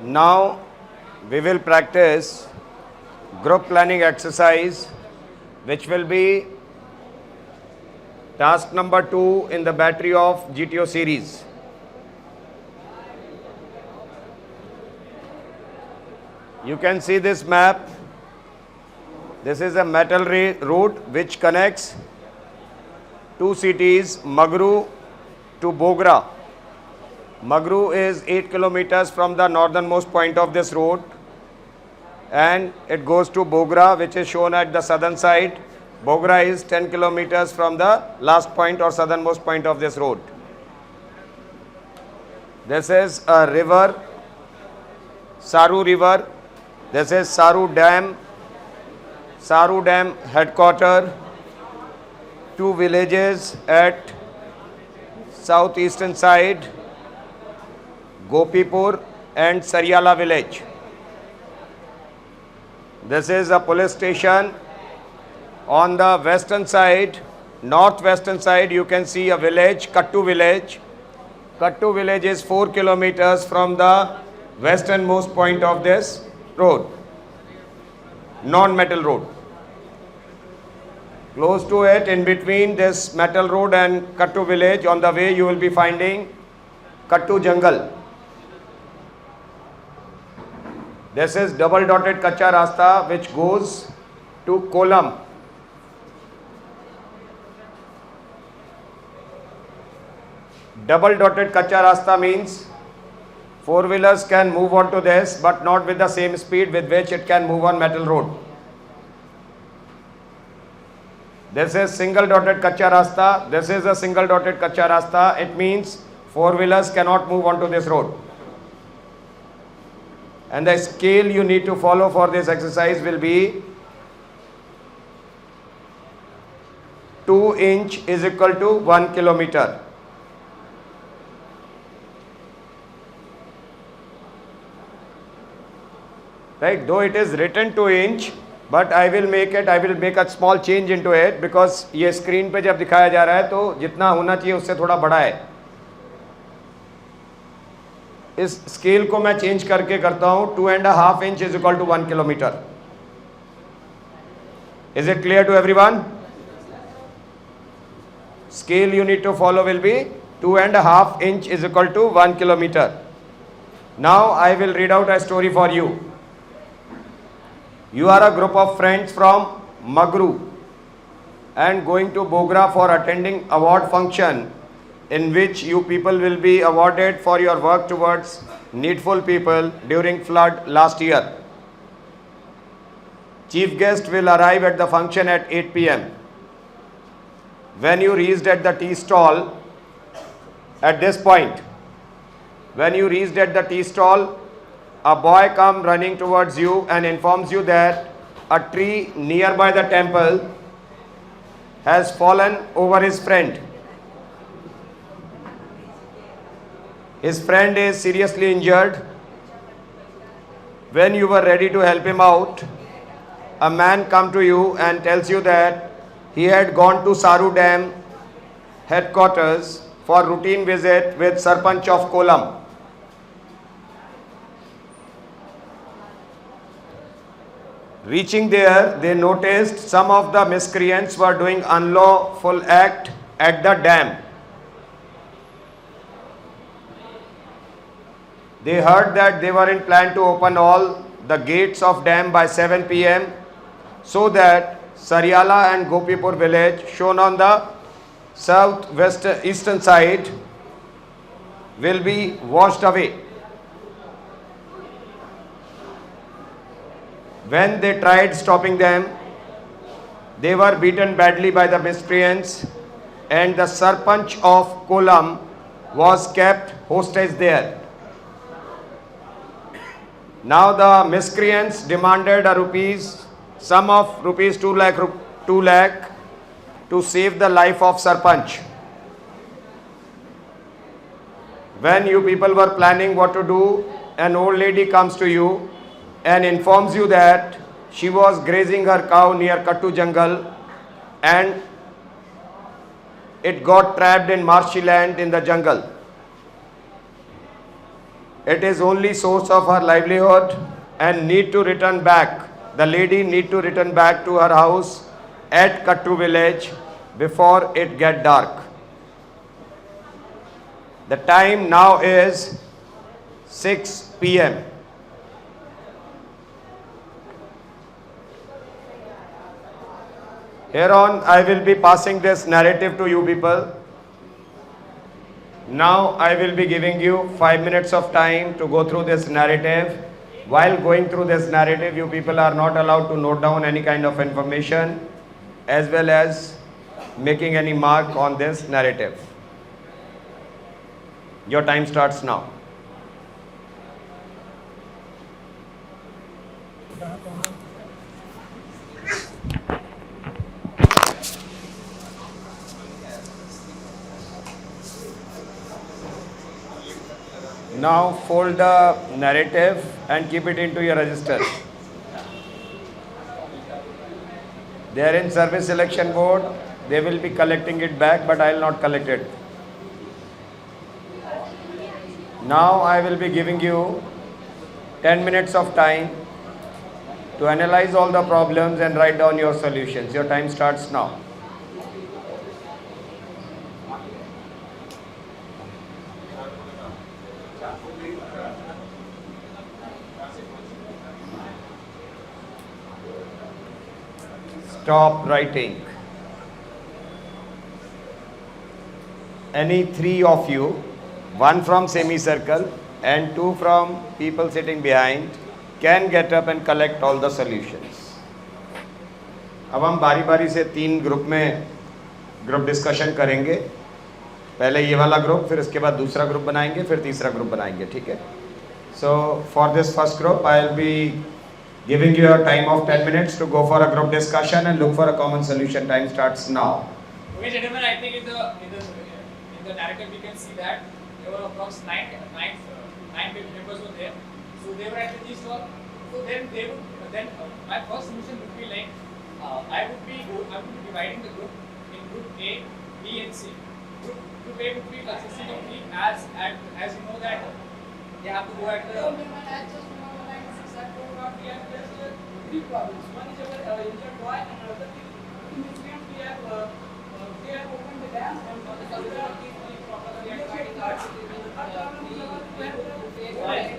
Now we will practice group planning exercise, which will be task number 2 in the battery of GTO series. You can see this map. This is a metal route which connects two cities, Magru to Bogra. Magru is 8 kilometers from the northernmost point of this road, and it goes to Bogra, which is shown at the southern side. Bogra is 10 kilometers from the last point or southernmost point of this road. This is a river, Saru River. This is Saru Dam headquarters. Two villages at southeastern side, Gopipur and Saryala village. This is a police station. On the western side, northwestern side, you can see a village, Kattu village. Kattu village is 4 kilometers from the westernmost point of this road, non-metal road. Close to it, in between this metal road and Kattu village, on the way you will be finding Kattu jungle. This is double dotted Kacha Rasta which goes to Kolam. Double dotted Kacha Rasta means four-wheelers can move on to this, but not with the same speed with which it can move on metal road. This is single dotted Kacha Rasta. This is a single dotted Kacha Rasta. It means four-wheelers cannot move onto this road. And the scale you need to follow for this exercise will be 2 inch is equal to 1 kilometer. Right? Though it is written 2 inch, but I will make a small change into it because ये screen पे जब दिखाया जा रहा है तो जितना होना चाहिए उससे थोड़ा बड़ा है. इस स्केल को मैं चेंज करके करता हूं. 2.5 inch is equal to 1 kilometer. Is it clear to everyone? Scale you need to follow will be 2.5 inch is equal to 1 kilometer. Now I will read out a story for you. You are a group of friends from Magru and going to Bogra for attending award function in which you people will be awarded for your work towards needful people during flood last year. Chief guest will arrive at the function at 8 p.m. When you reached at the tea stall, at this point, when you reached at the tea stall, a boy comes running towards you and informs you that a tree nearby the temple has fallen over his friend. His friend is seriously injured. When you were ready to help him out, a man comes to you and tells you that he had gone to Saru Dam headquarters for routine visit with Sarpanch of Kolam. Reaching there, they noticed some of the miscreants were doing unlawful act at the dam. They heard that they were in plan to open all the gates of dam by 7 p.m. so that Saryala and Gopipur village, shown on the southwest eastern side, will be washed away. When they tried stopping them, they were beaten badly by the miscreants and the Sarpanch of Kolam was kept hostage there. Now the miscreants demanded a sum of rupees 2 lakh to save the life of Sarpanch. When you people were planning what to do, an old lady comes to you and informs you that she was grazing her cow near Kattu jungle and it got trapped in marshy land in the jungle. It is only source of her livelihood and need to return back. The lady need to return back to her house at Kattu village before it get dark. The time now is 6 p.m. Here on, I will be passing this narrative to you people. Now I will be giving you 5 minutes of time to go through this narrative. While going through this narrative, you people are not allowed to note down any kind of information as well as making any mark on this narrative. Your time starts now. Now fold the narrative and keep it into your register. They are in service selection board. They will be collecting it back, but I will not collect it. Now I will be giving you 10 minutes of time to analyze all the problems and write down your solutions. Your time starts now. Stop writing. Any three of you, one from semicircle and two from people sitting behind, can get up and collect all the solutions. अब हम बारी बारी से तीन group में group discussion करेंगे. पहले ये वाला ग्रुप, फिर इसके बाद दूसरा ग्रुप बनाएंगे, फिर तीसरा ग्रुप बनाएंगे. ठीक है? So for this first group, I will be giving you a time of 10 minutes to go for a group discussion and look for a common solution. Time starts now. Okay, gentlemen, I think in the narrative we can see that there were approximately nine members were there. So they were at the tea stall. So then my first solution would be like I would be dividing the group in group A, B, and C. Group A would be consisting of three, as you know that they have to go at the. We have just three problems. One is our injured boy, and another is we have opened the dam, and the other is the problem we are fighting hard.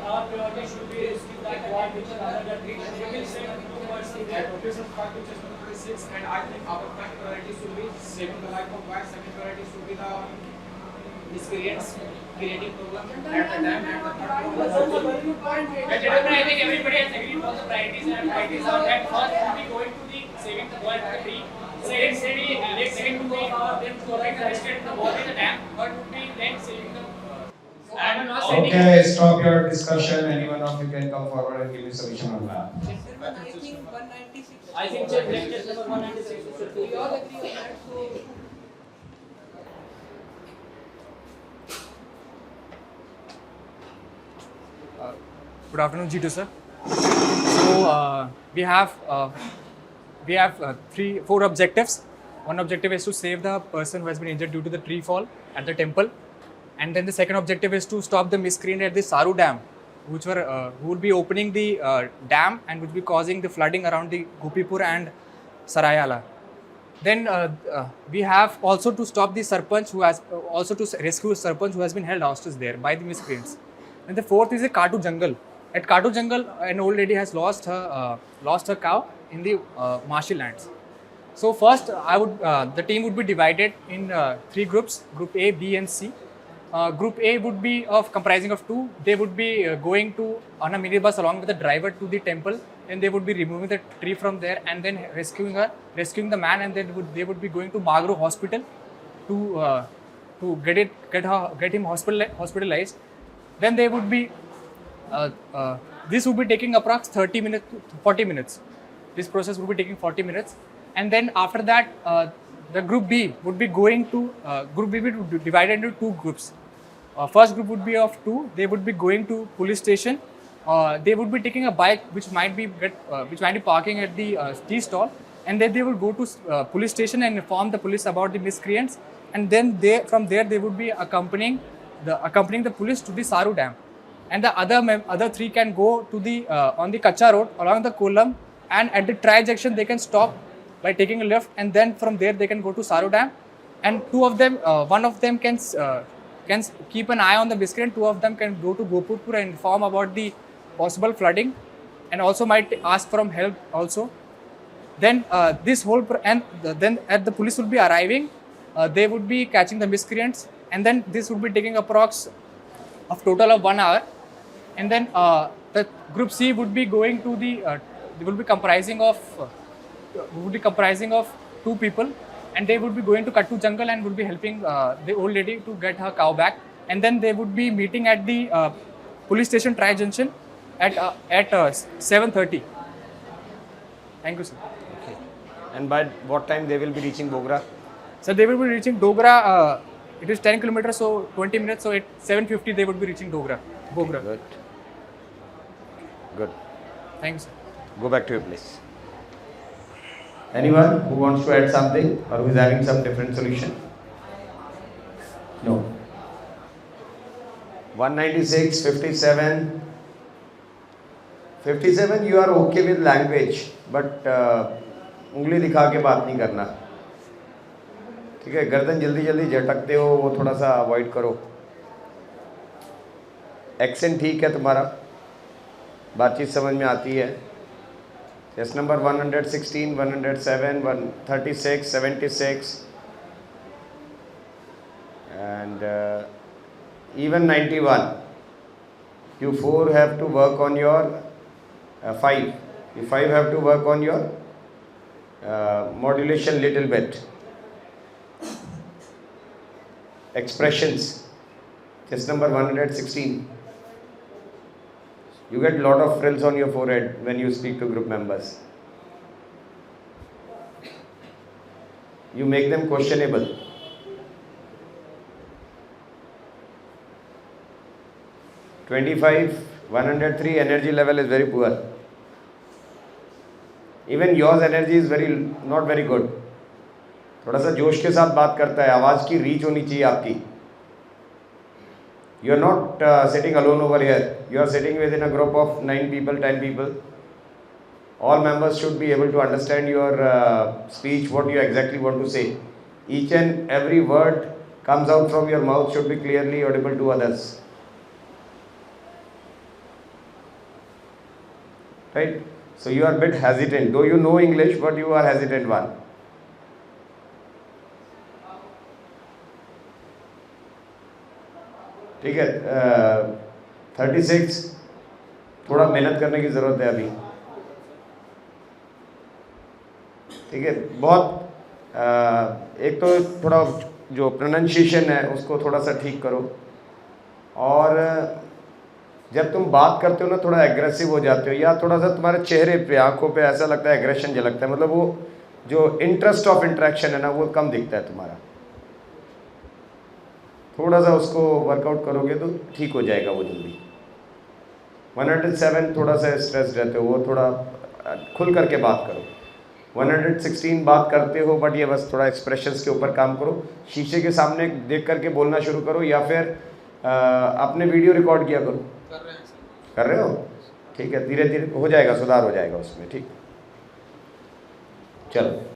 Our priority should be rescue that boy which is under the tree. We will save two birds in that location part which is number 26, and I think our first priority should be saving the life of boy. Second priority should be the miscreants creating problem at the time. I think everybody has agreed on the priorities and priorities are that first will be going to the saving the boy from the tree. Second to go them to like the rescue the boy in the dam. Third would be then saving the. Okay, stop your discussion. Anyone of you can come forward and give me solution on that. I think 196. I think lecture number 196 should be. We all agree on that. So. Good afternoon, G2 sir. So we have four objectives. One objective is to save the person who has been injured due to the tree fall at the temple, and then the second objective is to stop the miscreant at the Saru Dam, who will be opening the dam and would be causing the flooding around the Gopipur and Sarayala. Then we have also to stop the Sarpanch who has also to rescue a Sarpanch who has been held hostage there by the miscreants. And the fourth is a Katu Jungle. At Katu Jungle, an old lady has lost her cow in the marshy lands. So first, the team would be divided in three groups: Group A, B, and C. Group A would be comprising of two. They would be going on a minibus along with the driver to the temple, and they would be removing the tree from there and then rescuing the man, and then they would be going to Magru Hospital to get him hospitalized. Then they would be this would be taking approx 30 minutes to 40 minutes. This process would be taking 40 minutes, and then after that the group B would be going to group B would be divided into two groups. First group would be of two. They would be going to police station. They would be taking a bike which might be parking at the tea stall, and then they would go to police station and inform the police about the miscreants, and then from there they would be accompanying the police to the Saru Dam. and the other three can go to the on the Kacha road along the Kollam, and at the tri-junction they can stop by taking a left, and then from there they can go to Saru Dam, and two of them, one of them can keep an eye on the miscreant, two of them can go to Gopurpur and inform about the possible flooding, and also might ask from help also. Then this whole then at the police will be arriving, they would be catching the miscreants, and then this would be taking approx of total of 1 hour, and then the group C would be going to the they will be comprising of 2 people, and they would be going to Kattu jungle and would be helping the old lady to get her cow back, and then they would be meeting at the police station tri junction at 7:30. Thank you, sir. Okay. And by what time they will be reaching Bogra? So they will be reaching Dogra. It is 10 kilometers, so 20 minutes. So at 7:50 they would be reaching Bogra. Good. Good. Thanks. Go back to your place. Anyone who wants to add something or who is having some different solution? No. 196, 57. 57 you are okay with language, but उंगली दिखा के बात नहीं करना, ठीक है? गर्दन जल्दी जल्दी झटकते हो, वो थोड़ा सा अवॉइड करो. एक्सेंट ठीक है तुम्हारा, बातचीत समझ में आती है. Yes, number 116, 107, 136, 76 and even 91. You 4 have to work on your 5. You 5 have to work on your modulation little bit. Expressions, just number 116. You get lot of frills on your forehead when you speak to group members. You make them questionable. (25) 103 energy level is very poor. Even yours energy is not very good. थोड़ा सा जोश के साथ बात करता है, आवाज़ की रीच होनी चाहिए आपकी. You are not sitting alone over here. You are sitting within a group of 9 people, 10 people. All members should be able to understand your speech, what you exactly want to say. Each and every word comes out from your mouth should be clearly audible to others. Right? So you are a bit hesitant. Though you know English, but you are hesitant one. ठीक है. 36 थोड़ा मेहनत करने की ज़रूरत है अभी, ठीक है? बहुत एक तो थोड़ा जो प्रोनाउंसिएशन है उसको थोड़ा सा ठीक करो, और जब तुम बात करते हो ना थोड़ा एग्रेसिव हो जाते हो, या थोड़ा सा तुम्हारे चेहरे पे, आंखों पे ऐसा लगता है एग्रेशन झलकता है, मतलब वो जो इंटरेस्ट ऑफ इंटरेक्शन है ना वो कम दिखता है तुम्हारा. थोड़ा सा उसको वर्कआउट करोगे तो ठीक हो जाएगा वो जल्दी. 107 थोड़ा सा स्ट्रेस रहते हो, वो थोड़ा खुल करके बात करो. 116 बात करते हो बट ये बस थोड़ा एक्सप्रेशंस के ऊपर काम करो. शीशे के सामने देख करके बोलना शुरू करो, या फिर अपने वीडियो रिकॉर्ड किया करो. कर रहे हो? ठीक है, धीरे धीरे हो जाएगा, सुधार हो जाएगा उसमें. ठीक, चलो.